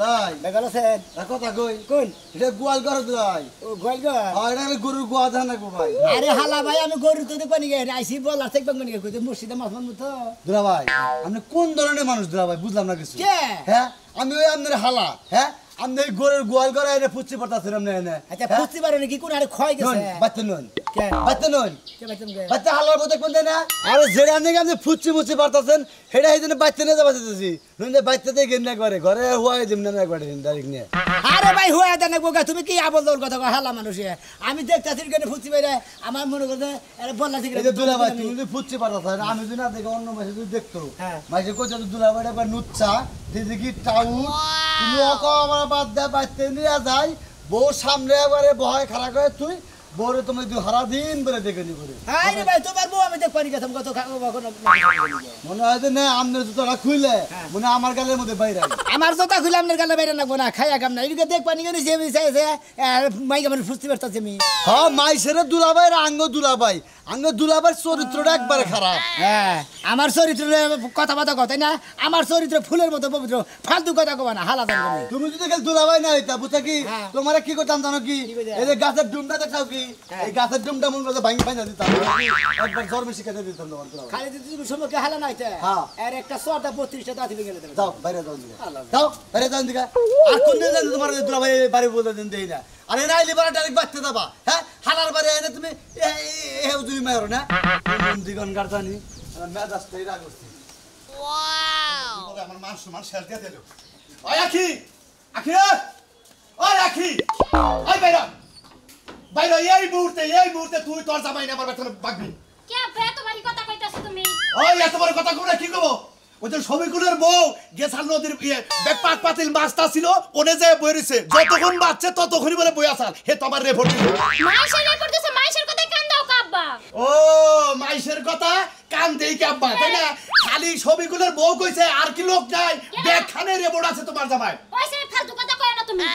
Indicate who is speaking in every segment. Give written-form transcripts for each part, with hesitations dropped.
Speaker 1: লাই
Speaker 2: বেগাল আছেন
Speaker 1: কথা কই
Speaker 2: কোন
Speaker 1: এটা গোয়াল ঘর লাই
Speaker 2: ও গোয়ালঘর
Speaker 1: এটা গরুর গোয়া জানা গো ভাই
Speaker 2: আরে হালা ভাই আমি গরু তো দেখবানি গে আইসি বল আর দেখবানি গে কই মসজিদে মাছ মানবো তো
Speaker 1: দুলা ভাই আপনি কোন ধরনের মানুষ দুলা ভাই বুঝলাম না কিছু
Speaker 2: কে
Speaker 1: হ্যাঁ আমি ওই আপনার হালা হ্যাঁ আপনি এই গরুর গোয়াল ঘরে এনে ফুচি পড়তাছেন আপনি এনে
Speaker 2: আচ্ছা ফুচি পারে নাকি কোন আরে ক্ষয় গেছে
Speaker 1: বাচ্চা নন
Speaker 2: কে
Speaker 1: বাচ্চা নন
Speaker 2: কে বাইতাম গে
Speaker 1: বাচ্চা হালার মতো কোন না আরে যেটা নাকি আপনি ফুচি মুচি পড়তাছেন সেটা এই জন্য বাচ্চা নিয়ে যাবা চাইতেছি নইলে বাচ্চা দিয়ে গেম না একবারে ঘরে হুয়াই দিম না একবারে ডাইরেক্ট নিয়ে
Speaker 2: আরে ভাই হয়ে দেন গোগা তুমি কি আবল দল কথা কও হালা মানুষ আমি দেখতাছি কেন ফুচি বাইরে আমার মনে করতে আরে বললা ঠিক
Speaker 1: এই যে দুলা ভাই তুমি যদি ফুচি পড়তাছেন আমি যদি না দেখে অন্য মাসে যদি দেখতো মাসে কইছে দুলা ভাই একবার নুচ্ছা দিদি টাউ তুমি অকবার বাদ দে বাচ্চা নিয়ে যাই বউ সামনে একবারে ভয় খারাপ করে তুই বউরে তুমি হারা দিন বলে দেখে নি করে
Speaker 2: আরে ভাই তোমার বউ আমি দেখবানি গেছাম কত
Speaker 1: মনে হয় যে না আমনের জুতোটা খুইলে মনে আমার গালের মধ্যে বাইরে
Speaker 2: আমার জোতা খুলে আপনার গালে বাইরে নাকবো না খাইয়া কাম না এদিকে দেখবানি গেলে যে চাইছে মাইক আমার ফুচতে পারতাছি আমি
Speaker 1: হ্যাঁ মাইসের দুলাভাই আঙ্গ দুলাভাই আঙ্গ দুলাভাই চরিত্রটা একবারে খারাপ
Speaker 2: হ্যাঁ আমার চরিত্র কথা বাতা কথা না আমার চরিত্র ফুলের মতো পবিত্র ফালতু কথা কবা না হালা দান করে
Speaker 1: তুমি যদি কাল দুলাভাই না হইতা বুঝা কি তোমার কি করতাম জানো কি এই যে গাছের ডুমটা দেখাও কি এই গাছের ডুমটা মন করে ভাঙি ভাঙা দিতাম একবার জন্মে শিখাতে দিতাম তোমার
Speaker 2: খালি যদি তুমি সম্মুখে হালা না হইতে আর একটা 6টা 32টা দাঁতি ভেঙে দেবে
Speaker 1: যাও বাইরে যাও দিকা যাও বাইরে যাও দিকা আর কোন দিন তোমার দুলাভাই বাড়ি বলে দিন দেই না আরে না আইলে বাড়ি ডাইরেক্ট বাচ্চা দাবা হ্যাঁ হালার বাড়ি এনে তুমি এও তুমি মারো না কোন দিগন গার্জানি মেজাজটাই রাগ হচ্ছে ওয়াও আমার মান সম্মান শেষ দিয়ে দিল ওই আখি আখি ওই আখি ওই বাইরে বাইরে এই মুহূর্তে তুই তোর জামাই না আমার বেতন বাগবি
Speaker 3: কে বে তোমারই কথা কইতাছো তুমি
Speaker 1: ওই এত বড় কথা কোনা কি কব ওই যে সবিকুলের বউ গেছাল নদীর ব্যাপাক পাতিল মাছটা ছিল ওনে যে বই রইছে যতক্ষণ বাচ্চা ততক্ষণই বলে বই আসাল হে তোমার রেপোর্ট দিল
Speaker 3: মাইশের রেপোর্ট দিছে মাইশের কথা কান দাও কাব্বা
Speaker 1: ও মাইশের কথা কান দেই কাব্বা তাই না খালি সবিকুলের বউ কইছে আর কি লোক নাই দেখখানে রেপোর্ট আছে তোমার জামাই
Speaker 3: ওইসে ফালতু কথা কয় না তুমি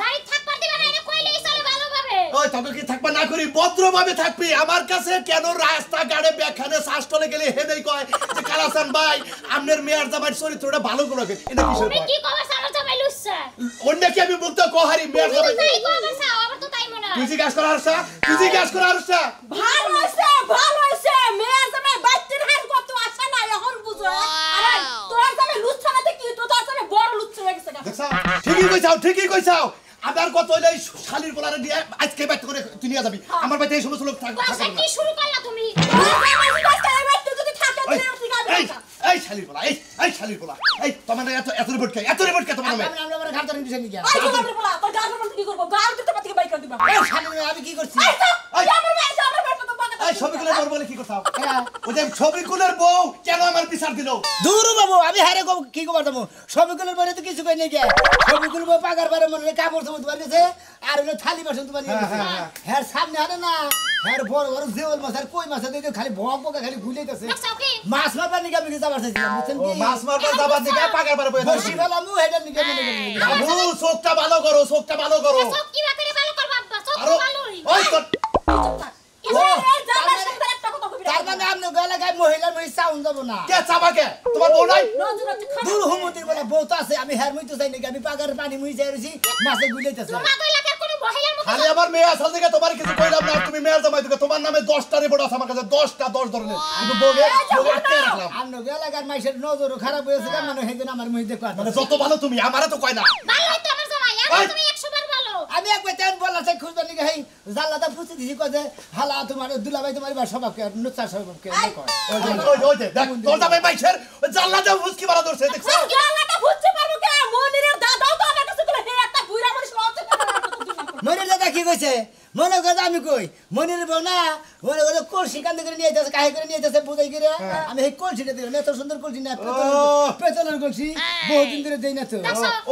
Speaker 3: বাড়ি থাকবার দিবা না এটা কইলেই চলে ভালোভাবে
Speaker 1: ওই তবে কি থাকবা না করি ভদ্রভাবে থাকবি আমার কাছে কেন রাস্তা গাড়ে ব্যাখানে শ্বাসটলে গেলে হেদেই কয় যে কালাসান ভাই আপনার মেয়ার জামাইর চরিত্রটা ভালো করে রাখে এটা কি
Speaker 3: তুমি কি কবার সারা জামাই লুচ্ছা
Speaker 1: অন্য কি আমি বলতে কহারি মেয়ার জামাই
Speaker 3: তাই কবার সাও আমার তো তাই মনে হয়
Speaker 1: তুই জিজ্ঞাসা কর আরসা তুই জিজ্ঞাসা কর আরসা
Speaker 4: ভালো হইছে মেয়ের জামাই বাচ্চার হার কত আশা না এখন বুঝো আরে তোর জামাই লুচ্ছা না কি তো তোর জামাই বড় লুচ্ছা হয়ে গেছে
Speaker 1: দেখছাও ঠিকই কইছাও আবার কত হইলে শালির পোলারে দিয়ে আজকে বাইট করে তুই নিয়ে যাবি আমার বাইতে এই সমস্ত লোক থাকবে
Speaker 3: বাসা কি শুরু করলা তুমি
Speaker 4: যদি থাকে
Speaker 1: এই শালির পোলা এই শালির পোলা এই তোমার এত রিপোর্ট কে তোমার নামে
Speaker 2: আমরা আমরা ঘাট ধরে দিছেন কি
Speaker 4: আই তোর বলা তোর গার্লফ্রেন্ড কি করব গার্লফ্রেন্ড তো পাতিকে বাইক করে দিবা
Speaker 2: এই শালি আমি কি করছি
Speaker 4: এই আমার ভাই তো বাকা
Speaker 1: এই সবিকুলের বউ বলে কি করছাও ওই যে সবিকুলের বউ কেন আমার বিচার দিল
Speaker 2: দূর বাবু আমি হারে কি কবার দেবো সবিকুলের বাড়ি তো কিছু কই নাই কে সবিকুল বউ পাগার বারে মনে কাপড় চোপড় তোমার কাছে আর হলো থালি বাসন তোমার নিয়ে গেছে হ্যাঁ সামনে হারে না হ্যাঁ বড় বড় জেওল মাছ আর কই মাছ দিয়ে খালি ভক ভক খালি ভুলেইতেছে মাছ মারবার নিকে আমি যাবার চাইছিলাম বুঝছেন কি
Speaker 1: মাছ মারবার যাবার দিকে পাগার বারে বইয়া
Speaker 2: বসি ফেলামু হেডার নিকে মনে করি
Speaker 1: বাবু চোখটা ভালো করো
Speaker 3: চোখ কি বাপরে ভালো করবা আব্বা চোখ তো ভালোই
Speaker 1: ওই তো
Speaker 2: তার মানে আপনি গলা গায় মহিলার মহিলা সাউন্ড যাব না
Speaker 1: কে চাবাকে তোমার বউ নাই
Speaker 2: দূর হুমতির বলে বউ তো আছে আমি হের মুই তো যাই নাকি আমি পাগার পানি মুই যাই রইছি মাছে গুলাইতেছে
Speaker 3: তোমার কইলা কে কোন মহিলার মতো
Speaker 1: খালি আমার মেয়ে আসল দিকে তোমার কিছু কইলাম না তুমি মেয়ের জামাই দিকে তোমার নামে 10টা রিপোর্ট আছে আমার কাছে 10 ধরনের কিন্তু বউকে আটকে রাখলাম
Speaker 2: আমনো গলাগার মাইশের নজরও খারাপ হয়েছে কারণ মানে হেদিন আমার মুই দেখো
Speaker 1: মানে যত ভালো তুমি আমারে তো কয় না
Speaker 3: ভালো হইতো আমার জামাই এখন তুমি 100 বার ভালো
Speaker 2: আমি একবার তেন বললা চাই খুঁজবার নিকে হেই জাল্লাটা পুছি দিছি কয় যে হালা তোমার দুলাভাই তোমার বা স্বভাবকে নুচ্চা স্বভাবকে কয়
Speaker 1: ওই যে দেখ তোর জামাই মাইশের জাল্লাতে ফুসকি মারা ধরছে দেখছ
Speaker 4: গালাটা বুঝতে পারবো কে মনিরের দাদাও তো আমার কাছে বলে হে একটা বুইরা মানুষ লজ্জা করে
Speaker 2: মনির দাদা কি কইছে মনে কথা আমি কই মনির বউ না ওরে ওরে কলসি কান্দে করে নিয়ে যাচ্ছে কাহে করে নিয়ে যাচ্ছে বুঝাই করে আমি এই কলসিটা দিই না এত সুন্দর কলসি না পেতলের কলসি বহুদিন ধরে দেই না তো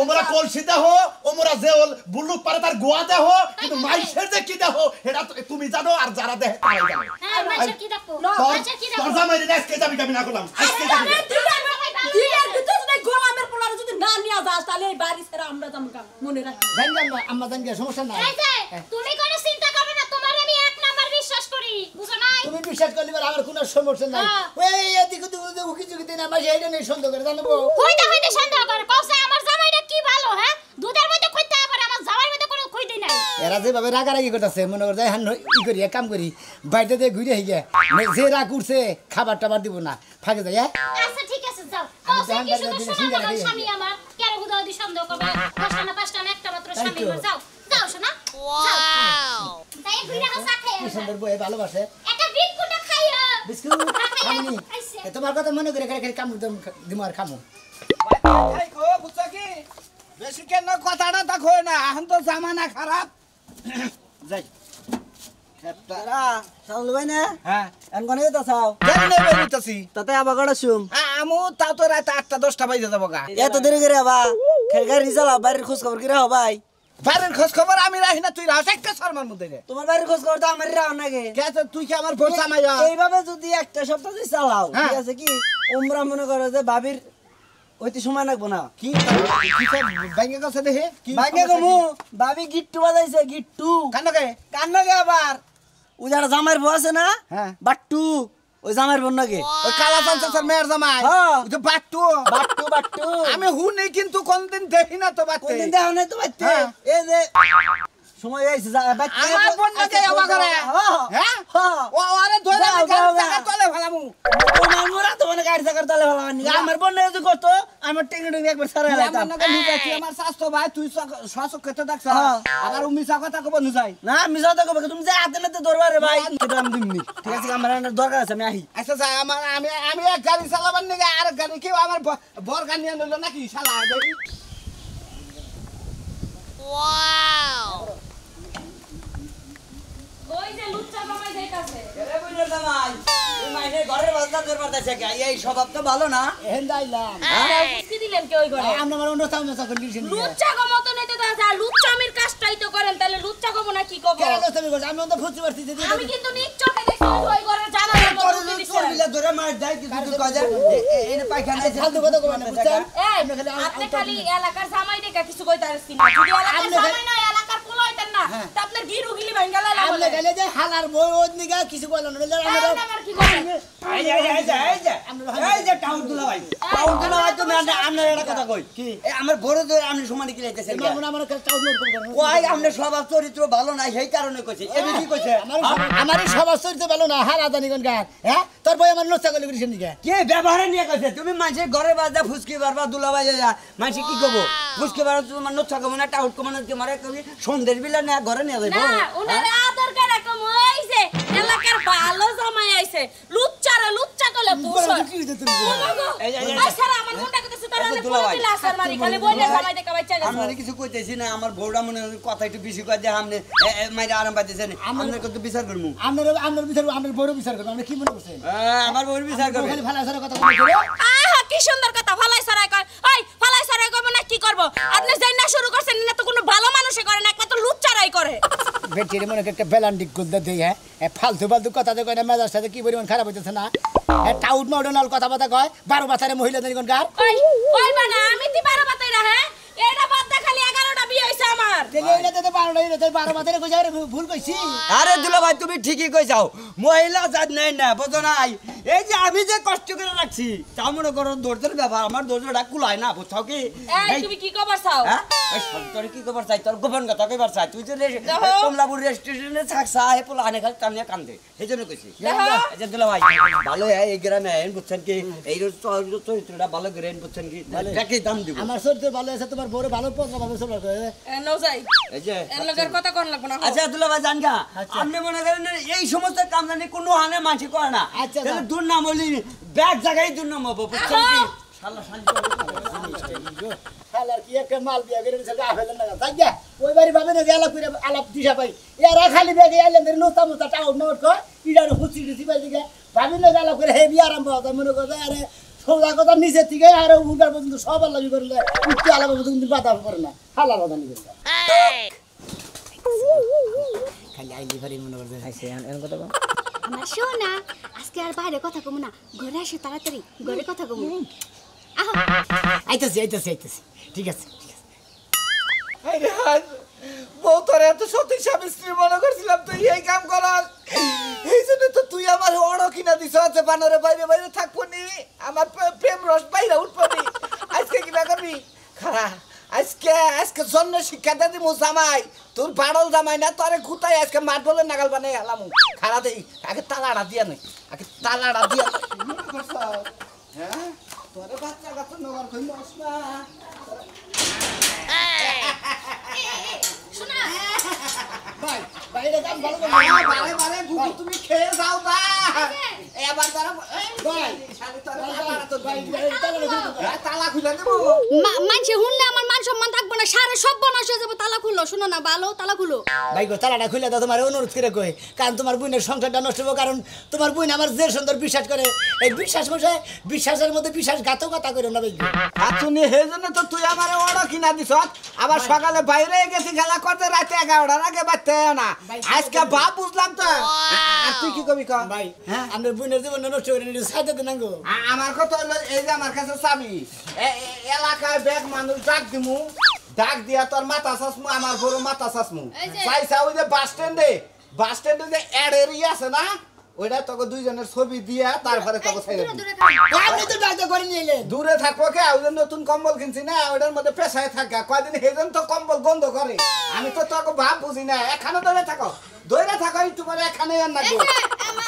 Speaker 1: ওমরা কলসি দেহ ওমরা জেওল বুলুক পারে তার গোয়া দেহ কিন্তু মাইশের যে কি দেহ এটা তুমি জানো আর যারা দেহে তারাই জানে
Speaker 3: হ্যাঁ মাইশা কি দেখো মাইশা কি দেখো
Speaker 1: তোর জামাই আজকে যাবি আমি না করলাম আজকে যাবি
Speaker 4: দিনের ভিতর যদি গোলামের পোলারে যদি না নিয়ে যাস তাহলে এই বাড়ি ছেড়ে আমরা যাবো মনে রাখি
Speaker 2: জানলাম আম্মা জান গিয়া সমস্যা নাই
Speaker 3: এই যে তুমি কোনো চিন্তা করবে না তোমার আমি এক নাম্বার বিশ্বাস করি বুঝো নাই
Speaker 2: তুমি বিশ্বাস করলে আমার কোনো সমস্যা নাই ওই এদিকে তুই উকি চুকি দিন আমার এইটা নেই সন্দেহ করে জানবো
Speaker 3: হইতে সন্দেহ করে কওছে আমার জামাইটা কি ভালো
Speaker 2: এরা যেভাবে রাগারাগি করতেছে মনে করে হ্যাঁ ই করি এক কাম করি বাড়িতে দিয়ে ঘুরে হয়ে যায় যে রাগ উঠছে খাবার টাবার দিব না ফাঁকে যাই
Speaker 3: আচ্ছা ঠিক আছে যাও কসে কি শুধু শোনা গেল স্বামী আমার কেন হুদা হুদি সন্দেহ করবে 5টা না 5টা না একটা মাত্র স্বামী আমার যাও যাও শোনা ওয়াও তাই ঘুরে হাসা খাই
Speaker 2: কি সুন্দর বই ভালোবাসে
Speaker 3: একটা বিস্কুট খাইয়া
Speaker 2: বিস্কুট খাইনি তোমার কথা মনে করে খালি কামড় দিমার খামু
Speaker 5: ভাই কো বুঝছো কি বেশি কেন কথাটা তা কই না এখন তো জামানা খারাপ যাই
Speaker 6: তারা চাউল ভাই না
Speaker 5: হ্যাঁ
Speaker 6: এন কোনে তো চাও
Speaker 5: কেন বেরিতেছি
Speaker 6: তাতে আবার গড়া শুম
Speaker 5: আমু তাও তো রাত 8টা 10টা বাজে যাবো গা
Speaker 6: এত দেরি করে আবা খেলগার রিজালা বাইরের খোঁজ খবর কি রাও ভাই
Speaker 5: বাড়ির খোঁজ খবর আমি রাখি না তুই রাখ একটা শর্মার মধ্যে রে
Speaker 6: তোমার বাইরের খোঁজ খবর তো আমার রাও নাগে
Speaker 5: কে আছে তুই কি আমার ভোট চামাইয়া
Speaker 6: এইভাবে যদি একটা সপ্তাহ যদি চালাও
Speaker 5: হ্যাঁ।
Speaker 6: ঠিক আছে কি ওমরা মনে করো যে ভাবির ওইতে সময় লাগবো না
Speaker 5: কি কি ব্যাংকে গেছে দেখে কি
Speaker 6: ভাগ্যে কমু ভাবি গিট্টু বাজাইছে গিট্টু
Speaker 5: কানকে
Speaker 6: কান্নাকে আবার ও যারা জামাইয়ের বউ আছে না
Speaker 5: হ্যাঁ।
Speaker 6: বাট্টু ওই জামাইয়ের বোন নাকি
Speaker 5: ওই কালা চামচার মেয়ের জামাই
Speaker 6: হ্যাঁ।
Speaker 5: ওই যে বাট্টু
Speaker 6: বাট্টু বাট্টু
Speaker 5: আমি হুনি কিন্তু কোনদিন দেখি না তো বাট্টু
Speaker 6: কোনদিন দেখো নাই তো বাচ্চা
Speaker 5: হ্যাঁ।
Speaker 6: এই যে সময় হয়েছে বাচ্চা
Speaker 5: আমার বোন নাকি আবার করে হ্যাঁ ও আরে ধরে
Speaker 6: যাও,
Speaker 5: আমি
Speaker 6: যাও,
Speaker 5: গাড়ি চাকা
Speaker 6: যাও।
Speaker 5: তলে ফেলামু
Speaker 6: তোমার মোরা তো মানে গাড়ি চাকার তলে ভালো হয়নি আমার বোন যদি করতো আমার টেকনি টেকনি একবার সারা
Speaker 5: আমার
Speaker 6: লাইতাম
Speaker 5: নাকি নুজাইছি আমার স্বাস্থ্য ভাই তুই শ্বাস খেতে দেখছ
Speaker 6: হ্যাঁ।
Speaker 5: আবার মিছা কথা কব নুজাই
Speaker 6: না মিছা তো কবে তুমি যে হাতে নাতে ধরবা রে ভাই এটা আমি দিমনি ঠিক আছে আমার একটা দরকার আছে আমি আহি
Speaker 5: আচ্ছা স্যার আমার আমি এক গাড়ি চালাবার নাকি আর গাড়ি কেউ আমার বর গাড়ি নিয়ে নিল নাকি শালা দেখি
Speaker 4: ওই যে লুচ্চা মামাই যাইতাছে
Speaker 6: এরে বুঝলে জামাই এই মাইনে ঘরের বাজনা ধরবার দেছে কে এই স্বভাব তো ভালো না
Speaker 2: এহেন যাইলাম
Speaker 4: বুঝতে দিলেন কি ওই ঘরে
Speaker 2: আমরা আমার অন্য চাউল চাকর দিয়েছেন
Speaker 4: লুচ্চা গো মত নিতে তো যা লুচ্চামির কাজটাই তো করেন তাহলে লুচ্চা গো না কি কব
Speaker 2: কেন তুমি করছ আমি অন্য ফুচি পারছি দিদি
Speaker 4: আমি কিন্তু নিজ চোখে দেখছি ওই ঘরে জানালার মতো উঠে দিছে।
Speaker 6: ধরে মার দেয় কিছু কয় যায় এনে পায়খানা
Speaker 2: ফালতু কথা কবেন না বুঝছেন
Speaker 4: এই আপনি খালি এলাকার জামাই দেখা কিছু কইতে পারছেন না যদি এলাকার জামাই না এলাকার পোলা হইতেন না তা আপনার গিরু গিলি ভাঙ্গা লাইলা
Speaker 2: আপনি
Speaker 4: বলে
Speaker 2: গেলে যে হালার বই ওদ নিগা কিছু কইল না বলে আমরা
Speaker 4: আমার কি করেন
Speaker 6: এই যে টাউন দুলা ভাই টাউন দুলা ভাই তুমি আমরা একটা কথা কই কি আমার বড় ধরে আপনি সমানে কি লাইতেছেন
Speaker 2: মামুন আমার কাছে চাউল নোট করবেন
Speaker 6: কই আপনি স্বভাব চরিত্র ভালো না সেই কারণে কইছে এবে কি কইছে
Speaker 2: আমারই সবার চরিত্র ভালো না হালা জানি কোন গান হ্যাঁ তোর বই আমার নষ্ট করে করেছেন নিগা
Speaker 6: কি ব্যবহারে নিয়ে কইছে তুমি মানুষের ঘরে বাজা ফুসকি বারবার দুলা ভাই যা মানুষ কি কব ফুসকি বার তোমার নচ্ছা কব না টাউট কব না কি মারে কবি সন্দেশ বিলা না ঘরে নিয়ে যাইবো
Speaker 4: না উনারে আদর করে কম হইছে এলাকার ভালো জামাই আইছে লুচ্চারে লুচ্চা কলে পুষো এই সারা আমার মনটা কইতেছে তোর অনেক পুরো দিলা আসার মারি খালি বইলে জামাই দেখা বাচ্চা গেছে
Speaker 6: আমরা কিছু কইতেছি না আমার বউটা মনে হয় কথা একটু বেশি কয় যে আমনে মাইরা আরাম পাইতেছেন আমরা কত বিচার করমু
Speaker 2: আমরা বিচার আমরা বড় বিচার করব আমরা কি মনে করছেন
Speaker 6: আমার বউর বিচার করবে
Speaker 2: খালি ভালো সারা কথা বলে
Speaker 4: আহা কি সুন্দর কথা ফালাই সরাই কয় ওই ফালাই সরাই কইব না কি করব আপনি যাই না শুরু করছেন না তো কোনো ভালো মানুষে করে না একমাত্র লুচ্চারাই করে
Speaker 2: বেটির মনে একটা বেলান্ডিক গুলদা দেই হ্যাঁ ফালতু ফালতু কথা তো কয় না মেজাজ সাথে কি পরিমাণ খারাপ হইতেছে না টাউট মডেল কথা কথা কয় 12 বছরের মহিলাদের কোন গার
Speaker 4: ওই ওই বানা আমি তি 12 বাতাই না হ্যাঁ এটা বাদ দে খালি 11টা বিয়ে হইছে আমার
Speaker 2: এইটাতে তো 12 বছরে কই যায় ভুল কইছি
Speaker 6: আরে দুলা ভাই তুমি ঠিকই কইছাও মহিলা জাত নাই না বুঝো নাই এই যে আমি যে কষ্ট করে রাখছি তা মনে করো ধৈর্যের ব্যাপার আমার ধৈর্যটা কুলায় না বুঝছো কি
Speaker 4: এই তুমি কি খবর চাও
Speaker 6: হ্যাঁ এই তোর কি খবর চাই তোর গোপন কথা কইবার চাই তুই যে কমলাপুর রেস্টুরেন্টে থাকছা হে পোলা আনে খালি কানে কান্দে এই জন্য কইছি এই যে দুলা ভাই ভালো এই গ্রামে আইন বুঝছেন কি এই চরিত্রটা ভালো করে বুঝছেন কি দেখে দাম দিব
Speaker 2: আমার চরিত্র ভালো আছে তোমার বড় ভালো পছন্দ ভালো সব করে
Speaker 4: নও যাই
Speaker 6: এই যে
Speaker 4: এর লগের কথা কোন লাগবে না
Speaker 6: আচ্ছা দুলা ভাই জান গা আপনি মনে করেন এই সমস্ত কাম জানি কোনো হানে মাছি করে না
Speaker 2: আচ্ছা,
Speaker 6: তাহলে দুর্নাম হলি ব্যাগ জায়গায় দুর্নাম হবো বুঝছেন কি শালা শান্তি
Speaker 2: খালার কি একটা মাল বিয়া করে সেটা আফেলেন না তাই যা ওই বাড়ি ভাবে না আলাপ করে আলাপ দিশা পাই এরা খালি ব্যাগে আইলেন ধরে নোতা মোতা টাউট নোট কর ইডার হুচি দিছি পাই দিকে ভাবি না আলাপ করে হেভি আরম্ভ হতো মনে করতে আরে সৌদা কথা নিচের থেকে আর উঠার পর্যন্ত সব আলাপি করলে উঠতে আলাপ পর্যন্ত বাধা করে না খালার কথা নিয়ে খালি আইলি ভারি মনে করতে খাইছে এমন কথা
Speaker 3: আমার শোনা আজকে আর বাইরে কথা কমু না ঘরে আসে তাড়াতাড়ি ঘরে কথা কমু আহো
Speaker 2: আইতাছি ঠিক আছে
Speaker 5: বউ তোর এত সতী স্বামী স্ত্রী মনে করছিলাম তুই এই কাম করাস এই জন্য তো তুই আমার অড় কিনা দিছ আছে বানরে বাইরে বাইরে থাকবো নি আমার প্রেম রস বাইরে উঠবো নি আজকে কিনা করবি খারা আজকে জন্য শিক্ষা দিয়ে দিমু জামাই তোর বাড়ল জামাই না তোরে গুতাই আজকে মাঠ বলে নাগাল বানাই হেলাম খাড়া দেই আগে তালাটা দিয়া নেই আগে তালাটা দিয়া হ্যাঁ তোরে বাচ্চা কাচ্চা নগর কই মস না
Speaker 3: শোনা
Speaker 2: ভাই বাইরে কাম ভালো করে
Speaker 5: বারে বারে বুবু তুমি খেয়ে যাও না এবার তারা
Speaker 2: ভাই
Speaker 5: শালি তোরে
Speaker 2: ভাই
Speaker 5: তালা খুলে দেব
Speaker 4: মানছে শুনলে আমার মান সম্মান থাকবো না সারে সব বনাশ হয়ে যাবো তালা খুলো শোনো না ভালো তালা খুলো
Speaker 2: ভাই গো তালাটা খুলে দাও তোমার অনুরোধ করে কই কারণ তোমার বোনের সংসারটা নষ্ট হবে কারণ তোমার বোন আমার যে সুন্দর বিশ্বাস করে এই বিশ্বাস বসে বিশ্বাসের মধ্যে বিশ্বাসঘাতকতা করো না ভাই
Speaker 5: তুমি সেই জন্য তো তুই আমার অর্ডার কিনা দিছ আবার সকালে বাইরে গেছি খেলা করতে রাতে 11টার আগে বাড়তে না আজকে বাপ বুঝলাম তো আর তুই কি কবি কম
Speaker 2: ভাই আমার বোনের জীবন নষ্ট করে নিয়ে সাইতে দেন গো
Speaker 5: আমার কথা হলো এই যে আমার কাছে চাবি এলাকায় ব্যাগ মানুষ ডাক দিমু ডাক দিয়া তোর মাথা চাসমু আমার বড় মাথা চাসমু চাইছা ওই যে বাস স্ট্যান্ডে যে অ্যাড এরিয়া আছে না ওইটা তোকে দুইজনের ছবি দিয়া তারপরে তোকে ছেড়ে দিই
Speaker 2: আপনি তো ডাক্তার করে নিলেন
Speaker 5: দূরে থাকবো কে ওই যে নতুন কম্বল কিনছি না ওইটার মধ্যে পেশায় থাকা কয়দিন সেজন তো কম্বল গন্ধ করে আমি তো তোকে ভাব বুঝি না এখানে ধরে থাকো একটু পরে এখানে আর না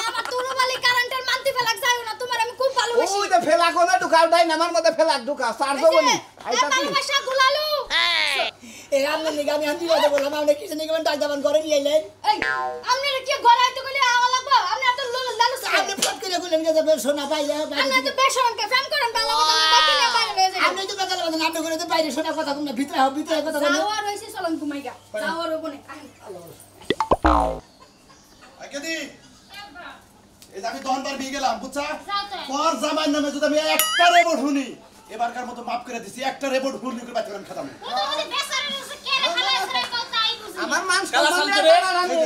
Speaker 4: আমার তুরবালি কারেন্টের মানতে ফেলাক যাও না তোমার আমি খুব ভালোবাসি
Speaker 5: ওই যে ফেলা কোনা ঢুকাও ডাই আমার মধ্যে ফেলা ঢুকাও চার্জ দেবো নি আইতা কি
Speaker 4: ভালোবাসা গুলালু
Speaker 2: এই আমনে নিগা আমি হান্দি বাদে বললাম আপনি কিছু নিগা ডাক্তার করে নিলেন
Speaker 4: এই আপনি কি গড়াইতে গলি আওয়া লাগবো আপনি এত লালু
Speaker 2: আপনি ফট করে কইলেন যে সোনা পাইলে
Speaker 4: আপনি তো বেশরমকে ফ্যান করেন ভালো কথা বাকি না বাইরে হয়ে যাবে
Speaker 2: আপনি তো বেকার বলেন আপনি করে তো বাইরে সোনা কথা কোন ভিতরে হবে ভিতরে কথা বলেন
Speaker 4: যাওয়ার হইছে চলন ঘুমাইগা যাওয়ার ওপনে
Speaker 1: আকেদি এই যে আমি দহনবার বিয়ে গেলাম বুঝছা
Speaker 3: যাও তো।
Speaker 1: পর জামাই নামে যদি আমি একটা রেবট শুনি এবারকার মতো মাফ করে দিছি একটা রেবট হুল করে বাচ্চা আমি খেতাম
Speaker 3: ও তো বলে বেসারা রসে কে রে খালা এসে কথা আই বুঝি
Speaker 5: আমার মান
Speaker 6: কালা
Speaker 5: সম্মান
Speaker 6: শান্ত
Speaker 5: দেটা
Speaker 6: রে।
Speaker 5: না রে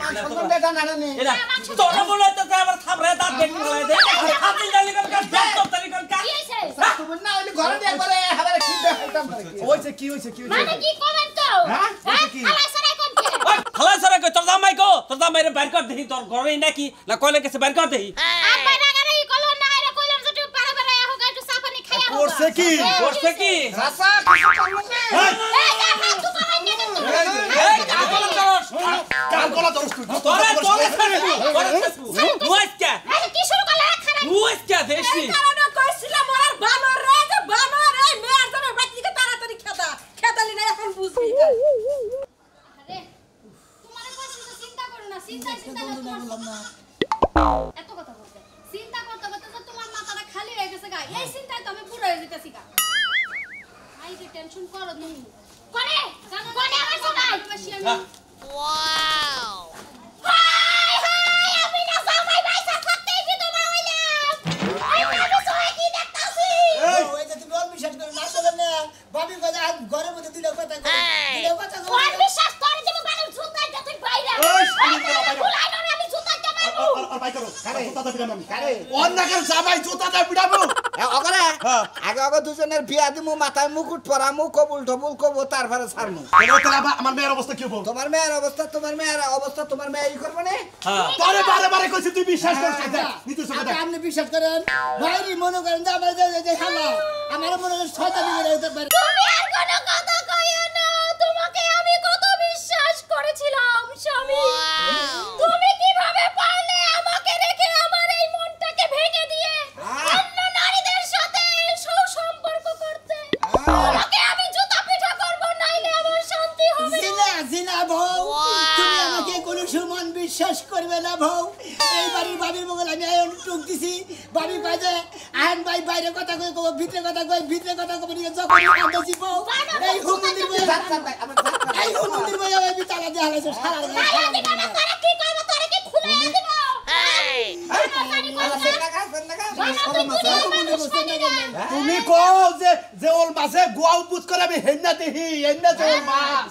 Speaker 5: মান সম্মান দেটা না রে
Speaker 6: এরা তোর বলে তো আবার থামরে দাঁত বের করে দে হাতে জালি কর কাট তো তালি কর কাট
Speaker 3: কি হইছে
Speaker 5: তুমি না ওই ঘরে দিয়ে একবারে হাবারে কি দেখাইতাম পারে
Speaker 1: কি হইছে
Speaker 3: মানে কি কমেন তো
Speaker 5: হ্যাঁ?
Speaker 3: হ্যাঁ খালা এসে কোন কে
Speaker 6: ওই খালা সারা কই তোর জামাই রে বাইর কর দেহি তোর ঘরে নাকি না কইলে গেছে বাইর কর দেহি
Speaker 3: আব্বা রাগারাগি কইলো না এরা কইলাম যে একটু পারে পারে হোক একটু চা পানি খাইয়া হোক
Speaker 1: করছে কি?
Speaker 6: করছে কি
Speaker 5: রাসা কিছু করলো না
Speaker 3: এই যা হাত তো কমাই নিয়ে দে
Speaker 6: এই কাগল করস
Speaker 1: কাল গলা ধরছ তুই
Speaker 6: তোরে নুইস্কা
Speaker 3: আরে কি শুরু করলে খারাপ
Speaker 6: নুইস্কা দেশি
Speaker 4: কারণে কইছিলাম ওর বানর রে যে বানর এই মেয়ের জন্য বাচ্চাকে তাড়াতাড়ি খেতালি না এখন বুঝবি
Speaker 3: আরে তোমার কইছি তো চিন্তা করো না চিন্তা না তোমার এত কথা বলতে চিন্তা করতে করতে তো তোমার মাথাটা খালি হয়ে গেছে গা এই চিন্তায় তো আমি পুরো হয়ে যেতেছি গা আই যে টেনশন করো তুমি কোনে আমার সবাই ওয়াও হাই হাই আমি না জামাই বাইসা থাকতেই কি তোমার হইলাম আমি সবাই কি দেখতাছি
Speaker 2: ওই যে তুমি বিশ্বাস করে না চলেন না বাবি কথা ঘরের মধ্যে দুইটা কথা কই দুইটা কথা
Speaker 3: কোন বিশ্বাস করে যে বানর জুতাই যা তুই বাইরে
Speaker 1: এই, আমি তো বাইরে।
Speaker 3: ভুলাই না আমি জুতাই যা মারবো
Speaker 1: আর ভাই করো জুতা দা পিটাম আমি
Speaker 5: কারে
Speaker 1: অন্যকার জামাই জুতা দা পিটাবো
Speaker 5: অগরে
Speaker 1: হ্যাঁ।
Speaker 5: আগে দুজনের বিয়া দিমু মাথায় মুকুট পরামু কবুল টবুল কবো তারপরে ছাড়মু
Speaker 1: আমার মেয়ের অবস্থা কি হবো
Speaker 5: তোমার মেয়ের অবস্থা তোমার মেয়ে ই করবে না
Speaker 6: হ্যাঁ
Speaker 1: তোরে বারে কইছি তুই বিশ্বাস করছিস না নিতে সব দেখ
Speaker 2: আপনি বিশ্বাস করেন ভাইরি মনে করেন যে আমার যে খালা আমার মনে হয় শয়তানি করে হতে পারে
Speaker 3: তুমি আর কোনো কথা কইও না তোমাকে আমি কত বিশ্বাস করেছিলাম স্বামী তুমি কিভাবে পারলে আমাকে রেখে আমার এই মনটাকে ভেঙে দিয়ে অন্য নারীদের সাথে সুসম্পর্ক করতে তোমাকে আমি জুতা পিঠা করব নাইলে আমার শান্তি হবে না
Speaker 2: জিনা বউ তুমি আমাকে কোনো সমান বিশ্বাস করবে না বউ এই বাড়ির বাবির বগল আমি আয়ন টুক দিছি বাবি কয় যে আয়ন ভাই বাইরে কথা কই কব ভিতরে কথা কই নিয়ে যখন কাঁদছি বউ এই হুমুন্দির বই এই হুমুন্দির বই আমি তালা দিয়ে হালাইছে সারা
Speaker 3: তাহলে দিবা না তোরা কি করব তোরা কি খুলে দিব
Speaker 1: তুমি কও যে ওল মাছে গোয়া উপুত করে আমি হেন্না দেহি হেন্না যে ওল মাছ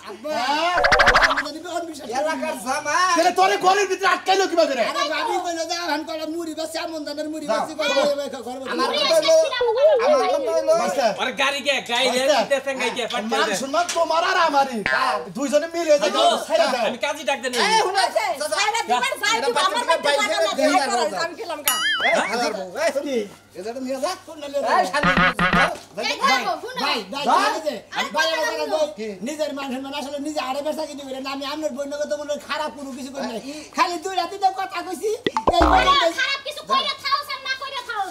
Speaker 5: এলাকার জামা
Speaker 1: তাহলে তোরে ঘরের ভিতরে আটকাইলো কিবা করে
Speaker 2: আরে বাবি কইলো যা হান কলা মুড়ি বাসে আমন দানের মুড়ি বাসে কই
Speaker 5: আমার কথা হলো
Speaker 1: বাস্তা
Speaker 6: আর গাড়ি কে গাড়ি রে দিতে গাই কে
Speaker 1: মান
Speaker 6: ফাটতে
Speaker 1: সম্মান তোমার আর আমারই দুইজনে মিলে যাই ছাইরা দাও
Speaker 6: আমি কাজী ডাক দেন
Speaker 5: এই হুনা
Speaker 4: সাইরা দিবার যাই তুমি আমার বাচ্চা জানা না খাই করো আমি খেলাম গা
Speaker 5: হাজার বউ এই শুনি এজাটা নিয়ে যা এই শান্তি
Speaker 3: পারবো, শুনো।
Speaker 2: ভাই ভাই
Speaker 5: ভাই,
Speaker 2: নিজে ভাই আমার কথা কই, নিজের মানুষের মানে আসলে নিজে আরে বেচা কিনি করে না আমি আপনার বইন তো মনে হয় খারাপ কোনো কিছু করি নাই খালি দুই রাতে তো কথা কইছি এই
Speaker 3: ওরে,
Speaker 2: বইন
Speaker 3: খারাপ কিছু কইরা থাও আর না কইরা থাও।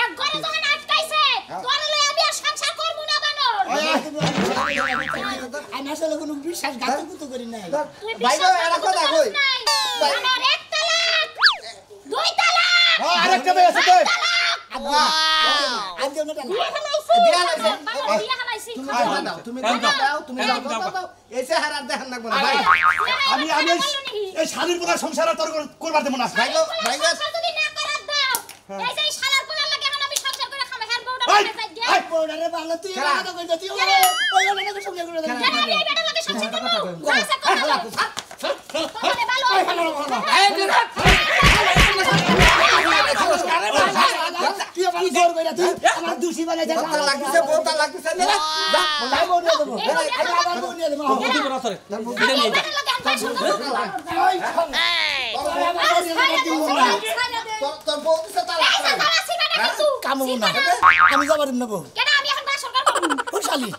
Speaker 3: এক ঘরে যখন আটকাইছে, তোরে লই আমি আর সংসার করবো না বানর।
Speaker 2: আমি আসলে কোনো বিশ্বাসঘাতক তো করি নাই
Speaker 3: তুই
Speaker 5: ভাই
Speaker 3: বিশ্বাস
Speaker 5: একটা কথা
Speaker 3: করতে
Speaker 5: কই
Speaker 3: পারিস নাই। বানর এক তালাক, দুই তালাক,
Speaker 5: আরেকটা মেয়ে আছে তো
Speaker 2: আজকে ওটা
Speaker 3: বিয়ে হালাইছি।
Speaker 5: বিয়ে হালাইছে।
Speaker 3: বানর বিয়ে হালাইছি।
Speaker 5: তুমি দাও তুমি দাও এসে হারার দেখেন না ভাই
Speaker 3: আমি
Speaker 1: এই শালীর পোলা সংসার আর তোর করবার দেবো না
Speaker 5: ভাই ভাই
Speaker 3: সংসার যদি না করার দাও, এই যে এই শালার পোলার লাগে এখন আমি সংসার করে খাবো, হ্যাঁ বউটা
Speaker 1: এই,
Speaker 3: বাড়ি যাই
Speaker 2: এই বউডারে ভালো তুই
Speaker 5: খেলা।
Speaker 2: কথা কই তুই ওই ওনাকে সঙ্গে করে দে
Speaker 3: কেন আমি এই বেটার লাগে সংসার করবো? সংসার করবো। তোমারে ভালো
Speaker 2: তুই আমার জোর কইরা তুই আমার দুষি বানাই যা
Speaker 5: বোতা লাগতেছে না
Speaker 2: তাই বউ নিয়ে দেবো আমি আবার বউ নিয়ে দেবো
Speaker 3: আমি এই বেটার লাগে আমি সংসার করবো।
Speaker 2: ওই আমার বউ নিয়ে দেবো
Speaker 3: ছাইরা দে।
Speaker 5: তোর বউ দিছে তালাক
Speaker 3: এই যে তারা সিনেমা দেখছো?
Speaker 2: কামবো না আমি যাবার নেবো
Speaker 3: কেন আমি এখন বাসর করবো?
Speaker 2: ও শালি